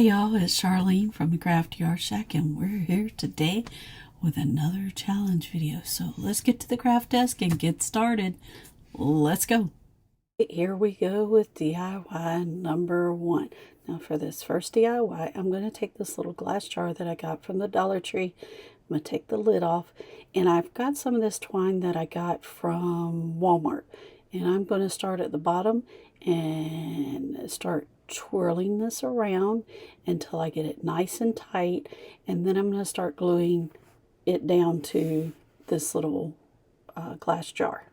y'all, it's Charlene from the Crafty Art Shack, and we're here today with another challenge video. So let's get to the craft desk and get started. Let's go. Here we go with DIY number 1. Now for this first DIY, I'm going to take this little glass jar that I got from the Dollar Tree. I'm going to take the lid off, and I've got some of this twine that I got from Walmart. And I'm going to start at the bottom and start twirling this around until I get it nice and tight, and then I'm going to start gluing it down to this little glass jar.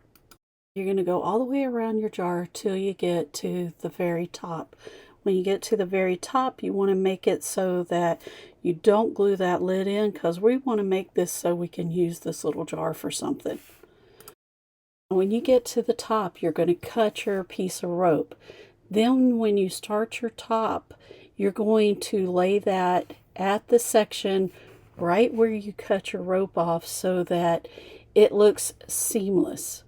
You're going to go all the way around your jar till you get to the very top. When you get to the very top, you want to make it so that you don't glue that lid in, because we want to make this so we can use this little jar for something. When you get to the top, you're going to cut your piece of rope. Then when you start your top, you're going to lay that at the section right where you cut your rope off so that it looks seamless.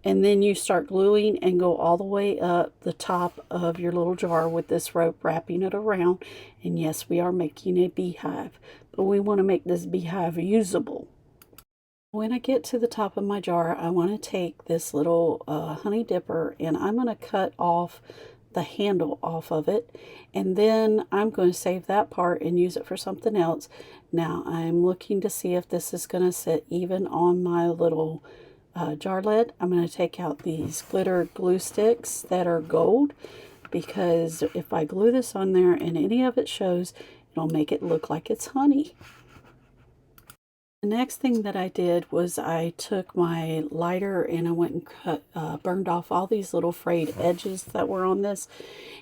And then you start gluing and go all the way up the top of your little jar with this rope, wrapping it around. And yes, we are making a beehive, but we want to make this beehive usable. When I get to the top of my jar, I want to take this little honey dipper, and I'm going to cut off the handle off of it, and then I'm going to save that part and use it for something else. Now I'm looking to see if this is going to sit even on my little jar lid. I'm going to take out these glitter glue sticks that are gold, because if I glue this on there and any of it shows, it'll make it look like it's honey. The next thing that I did was I took my lighter and I went and cut, burned off all these little frayed edges that were on this.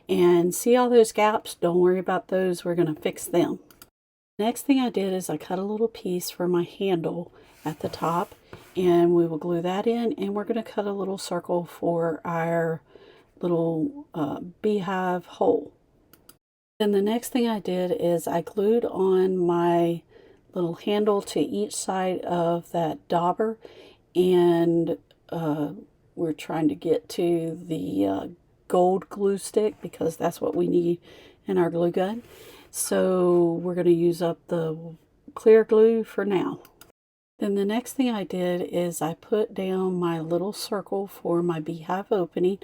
And see all those gaps? Don't worry about those. We're going to fix them. Next thing I did is I cut a little piece for my handle at the top, and we will glue that in, and we're going to cut a little circle for our little beehive hole. Then the next thing I did is I glued on my little handle to each side of that dauber, and we're trying to get to the gold glue stick, because that's what we need in our glue gun. So we're going to use up the clear glue for now. Then the next thing I did is I put down my little circle for my beehive opening,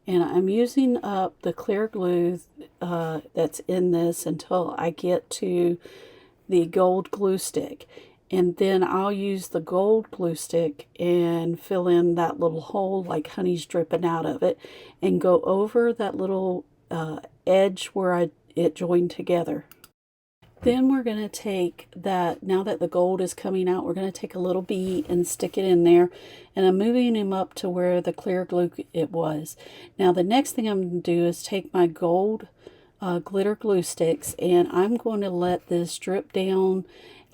and I'm using up the clear glue that's in this until I get to the gold glue stick, and then I'll use the gold glue stick and fill in that little hole like honey's dripping out of it, and go over that little edge where it joined together. Then we're going to take that, now that the gold is coming out, we're going to take a little bee and stick it in there, and I'm moving him up to where the clear glue it was. Now the next thing I'm going to do is take my gold glitter glue sticks, and I'm going to let this drip down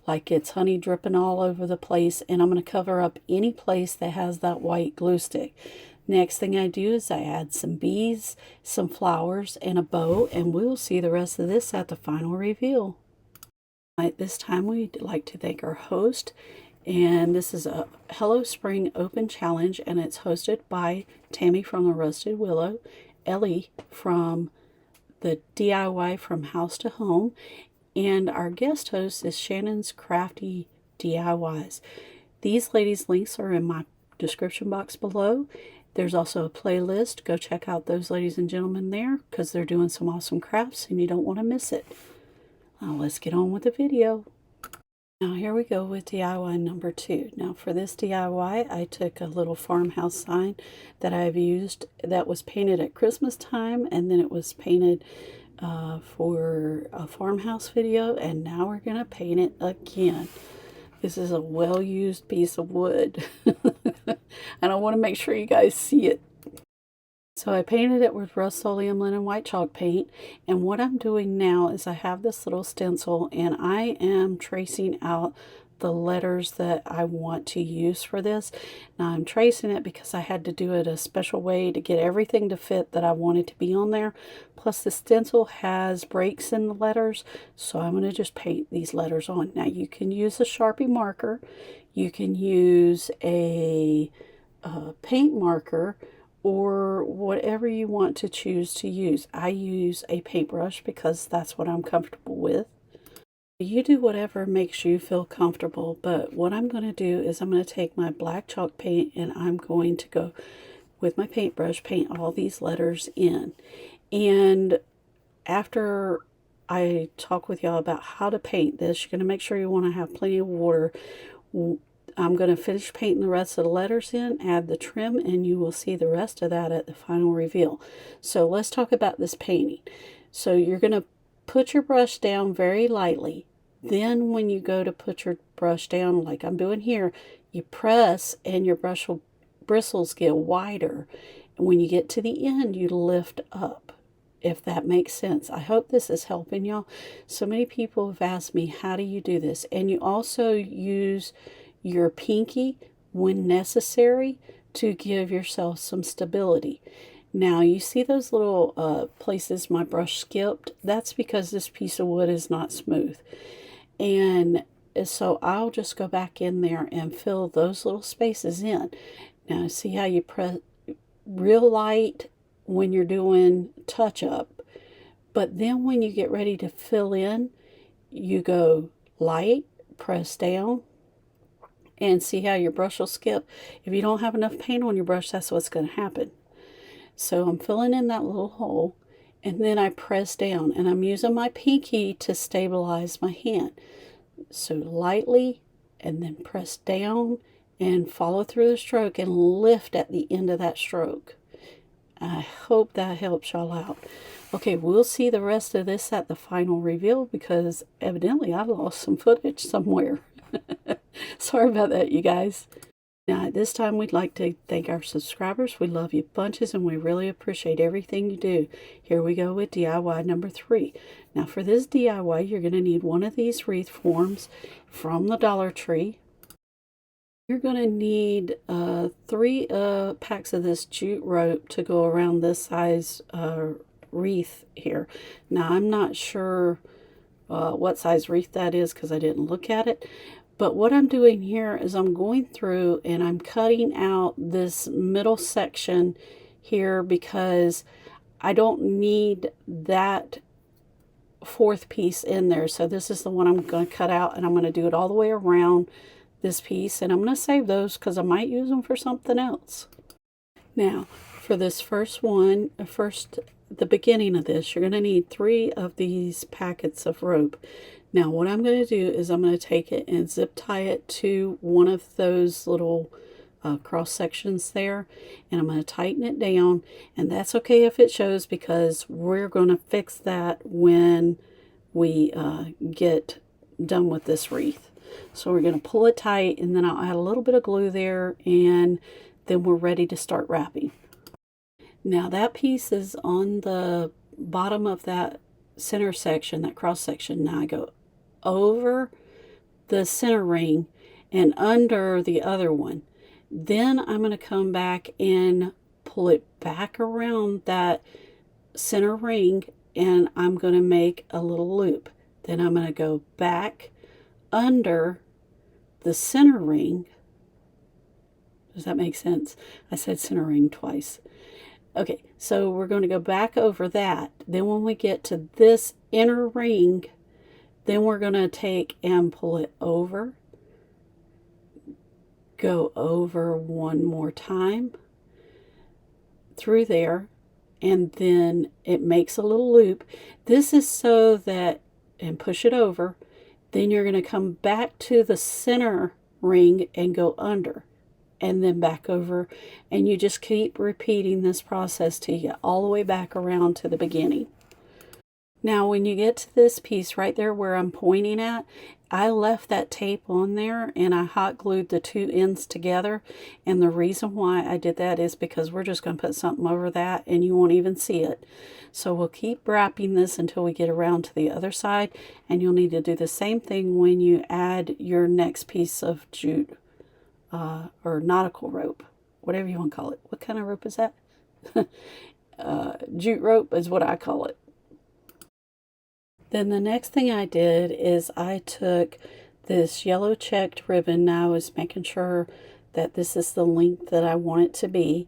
like it's honey dripping all over the place, and I'm going to cover up any place that has that white glue stick. Next thing I do is I add some bees, some flowers, and a bow, and we'll see the rest of this at the final reveal. Right, this time we'd like to thank our host, and this is a Hello Spring Open Challenge, and it's hosted by Tammy from the Rusted Willow, Ellie from the DIY From House to Home, and our guest host is ShannonscraftyDIYs. These ladies' links are in my description box below. There's also a playlist. Go check out those ladies and gentlemen there, because they're doing some awesome crafts and you don't want to miss it. Now let's get on with the video. Now here we go with DIY number 2. Now for this DIY, I took a little farmhouse sign that I've used that was painted at Christmas time, and then it was painted for a farmhouse video, and now we're going to paint it again. This is a well-used piece of wood, and I want to make sure you guys see it. So I painted it with Rust-Oleum Linen White Chalk paint, and what I'm doing now is I have this little stencil, and I am tracing out the letters that I want to use for this. Now I'm tracing it because I had to do it a special way to get everything to fit that I wanted to be on there. Plus the stencil has breaks in the letters, so I'm going to just paint these letters on. Now you can use a Sharpie marker, you can use a paint marker, or whatever you want to choose to use. I use a paintbrush because that's what I'm comfortable with. You do whatever makes you feel comfortable, but what I'm going to do is I'm going to take my black chalk paint and I'm going to go with my paintbrush, paint all these letters in. And after I talk with y'all about how to paint this, you're going to make sure you want to have plenty of water. I'm going to finish painting the rest of the letters in, add the trim, and you will see the rest of that at the final reveal. So let's talk about this painting. So you're going to put your brush down very lightly. Then when you go to put your brush down like I'm doing here, you press and your bristles get wider. And when you get to the end, you lift up, if that makes sense. I hope this is helping y'all. So many people have asked me, how do you do this? And you also use your pinky when necessary to give yourself some stability. Now, you see those little places my brush skipped? That's because this piece of wood is not smooth. And so I'll just go back in there and fill those little spaces in. Now, see how you press real light when you're doing touch-up. But then when you get ready to fill in, you go light, press down, and see how your brush will skip. If you don't have enough paint on your brush, that's what's going to happen. So I'm filling in that little hole, and then I press down, and I'm using my pinky to stabilize my hand. So lightly, and then press down, and follow through the stroke, and lift at the end of that stroke. I hope that helps y'all out. Okay, we'll see the rest of this at the final reveal, because evidently I lost some footage somewhere. Sorry about that, you guys. Now, at this time, we'd like to thank our subscribers. We love you bunches, and we really appreciate everything you do. Here we go with DIY number 3. Now, for this DIY, you're going to need one of these wreath forms from the Dollar Tree. You're going to need 3 packs of this jute rope to go around this size wreath here. Now, I'm not sure what size wreath that is because I didn't look at it. But what I'm doing here is I'm going through and I'm cutting out this middle section here because I don't need that 4th piece in there. So this is the one I'm going to cut out, and I'm going to do it all the way around this piece. And I'm going to save those because I might use them for something else. Now, for this first one, the beginning of this, you're going to need 3 of these packets of rope. Now, what I'm going to do is I'm going to take it and zip tie it to one of those little cross sections there, and I'm going to tighten it down. And that's okay if it shows, because we're going to fix that when we get done with this wreath. So we're going to pull it tight, and then I'll add a little bit of glue there, and then we're ready to start wrapping. Now, that piece is on the bottom of that center section, that cross section. Now I go over the center ring and under the other one. Then I'm going to come back and pull it back around that center ring, and I'm going to make a little loop. Then I'm going to go back under the center ring. Does that make sense? I said center ring twice. Okay, so we're going to go back over that. Then when we get to this inner ring, then we're going to take and pull it over, go over one more time through there, and then it makes a little loop. This is so that, and push it over, then you're going to come back to the center ring and go under, and then back over, and you just keep repeating this process till you get all the way back around to the beginning. Now, when you get to this piece right there where I'm pointing at, I left that tape on there and I hot glued the 2 ends together. And the reason why I did that is because we're just going to put something over that and you won't even see it. So we'll keep wrapping this until we get around to the other side. And you'll need to do the same thing when you add your next piece of jute or nautical rope, whatever you want to call it. What kind of rope is that? Jute rope is what I call it. Then the next thing I did is I took this yellow checked ribbon. Now I was making sure that this is the length that I want it to be.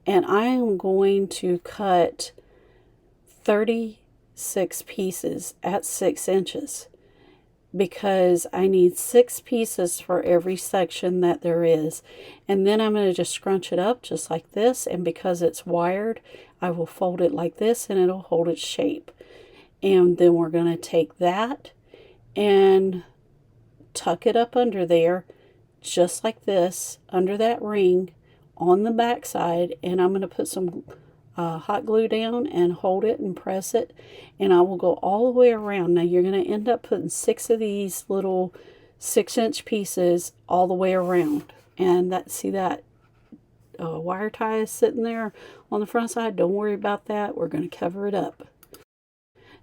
And I am going to cut 36 pieces at 6 inches because I need 6 pieces for every section that there is. And then I'm going to just scrunch it up just like this, and because it's wired, I will fold it like this and it'll hold its shape. And then we're going to take that and tuck it up under there just like this, under that ring on the back side, and I'm going to put some hot glue down and hold it and press it, and I will go all the way around. Now you're going to end up putting 6 of these little 6-inch pieces all the way around. And that, see that wire tie is sitting there on the front side? Don't worry about that. We're going to cover it up.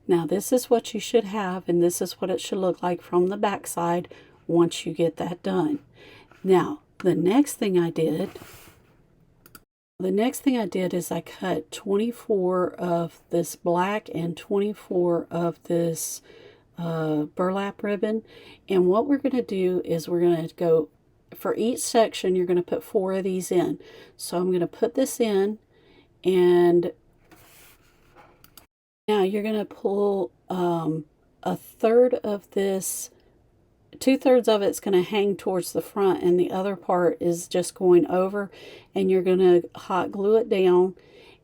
Now this is what you should have, and this is what it should look like from the back side once you get that done. Now the next thing I did is I cut 24 of this black and 24 of this burlap ribbon. And what we're going to do is we're going to go, for each section you're going to put 4 of these in. So I'm going to put this in, and now you're going to pull a third of this, 2/3 of it's going to hang towards the front, and the other part is just going over, and you're going to hot glue it down,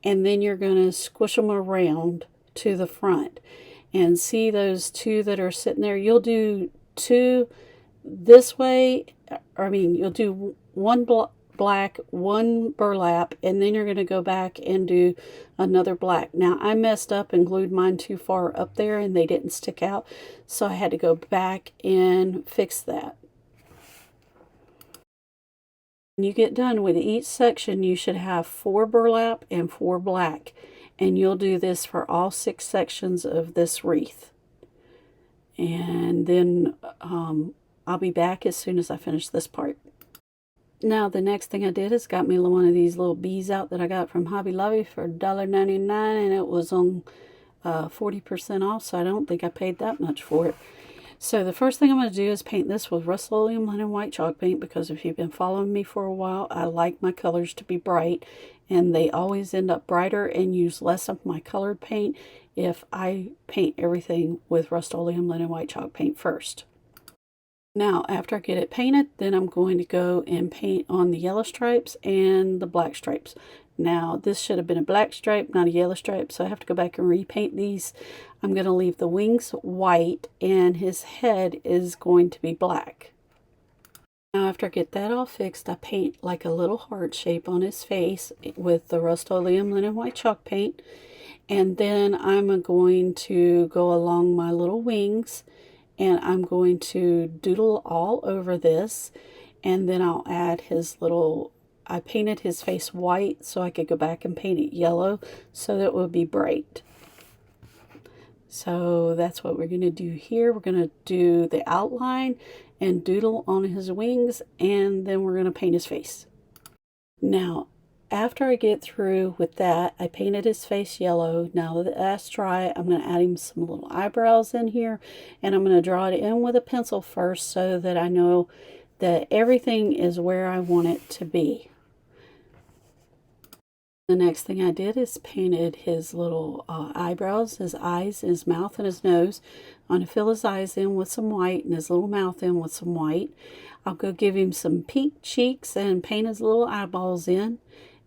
and then you're going to squish them around to the front. And see those 2 that are sitting there? You'll do 2 this way, you'll do 1 black, 1 burlap, and then you're going to go back and do another black. Now I messed up and glued mine too far up there and they didn't stick out, so I had to go back and fix that. When you get done with each section, you should have 4 burlap and 4 black, and you'll do this for all 6 sections of this wreath. And then I'll be back as soon as I finish this part. Now the next thing I did is got me one of these little bees out that I got from Hobby Lobby for $1.99, and it was on 40% off, so I don't think I paid that much for it. So the first thing I'm going to do is paint this with Rust-Oleum Linen White Chalk paint, because if you've been following me for a while, I like my colors to be bright, and they always end up brighter and use less of my colored paint if I paint everything with Rust-Oleum Linen White Chalk paint first. Now, after I get it painted, then I'm going to go and paint on the yellow stripes and the black stripes. Now, this should have been a black stripe, not a yellow stripe, so I have to go back and repaint these. I'm going to leave the wings white, and his head is going to be black. Now, after I get that all fixed, I paint like a little heart shape on his face with the Rust-Oleum Linen White Chalk paint. And then I'm going to go along my little wings, and I'm going to doodle all over this, and then I'll add his little, I painted his face white so I could go back and paint it yellow so that it would be bright. So that's what we're going to do here. We're going to do the outline and doodle on his wings, and then we're going to paint his face. Now, after I get through with that, I painted his face yellow. Now that that's dry, I'm going to add him some little eyebrows in here, and I'm going to draw it in with a pencil first so that I know that everything is where I want it to be. The next thing I did is painted his little eyebrows, his eyes, his mouth, and his nose. I'm going to fill his eyes in with some white and his little mouth in with some white. I'll go give him some pink cheeks and paint his little eyeballs in.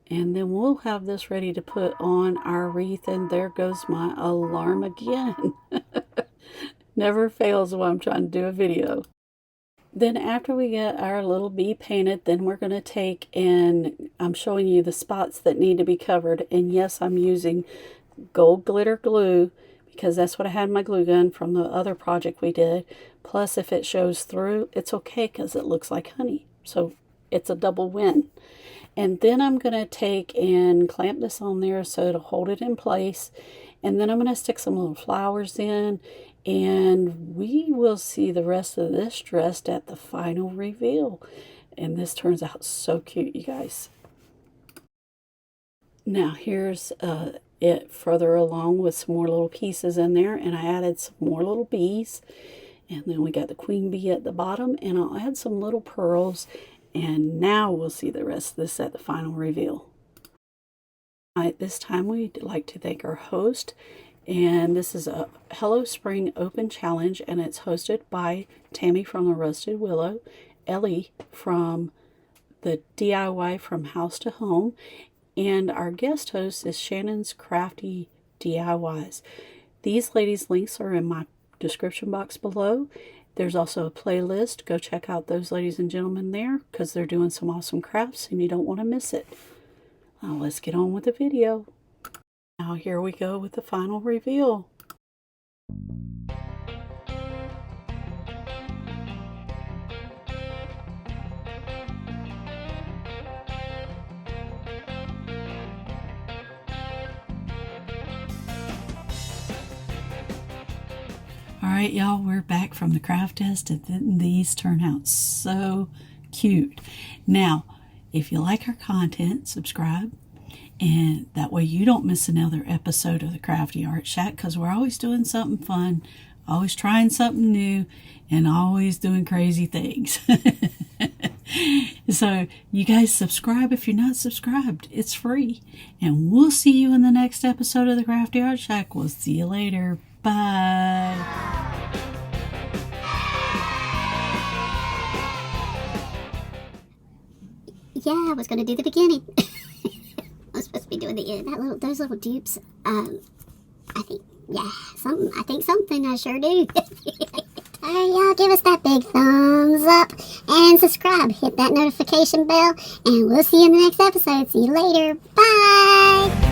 And then we'll have this ready to put on our wreath. And there goes my alarm again. Never fails when I'm trying to do a video. Then after we get our little bee painted, then we're going to take, and I'm showing you the spots that need to be covered. And yes, I'm using gold glitter glue because that's what I had in my glue gun from the other project we did. Plus, if it shows through, it's okay because it looks like honey. So it's a double win. And then I'm going to take and clamp this on there so to hold it in place. And then I'm going to stick some little flowers in. And we will see the rest of this dressed at the final reveal. And this turns out so cute, you guys. Now here's it further along with some more little pieces in there. And I added some more little bees. And then we got the queen bee at the bottom. And I'll add some little pearls. And now we'll see the rest of this at the final reveal. This time we'd like to thank our host, and this is a Hello Spring Open Challenge, and it's hosted by Tammy from the Rusted Willow, Ellie from the DIY From House to Home, and our guest host is ShannonscraftyDIYs. These ladies' links are in my description box below. There's also a playlist. Go check out those ladies and gentlemen there because they're doing some awesome crafts and you don't want to miss it. Now let's get on with the video. Now here we go with the final reveal. Alright y'all, we're back from the craft test and these turn out so cute. Now, if you like our content, subscribe, and that way you don't miss another episode of the Crafty Art Shack, because we're always doing something fun, always trying something new, and always doing crazy things. So you guys subscribe if you're not subscribed. It's free. And we'll see you in the next episode of the Crafty Art Shack. We'll see you later. Bye. Yeah, I was going to do the beginning. I was supposed to be doing the end. Those little dupes. I think, yeah, something. I think something. I sure do. Alright, y'all, give us that big thumbs up and subscribe. Hit that notification bell, and we'll see you in the next episode. See you later. Bye.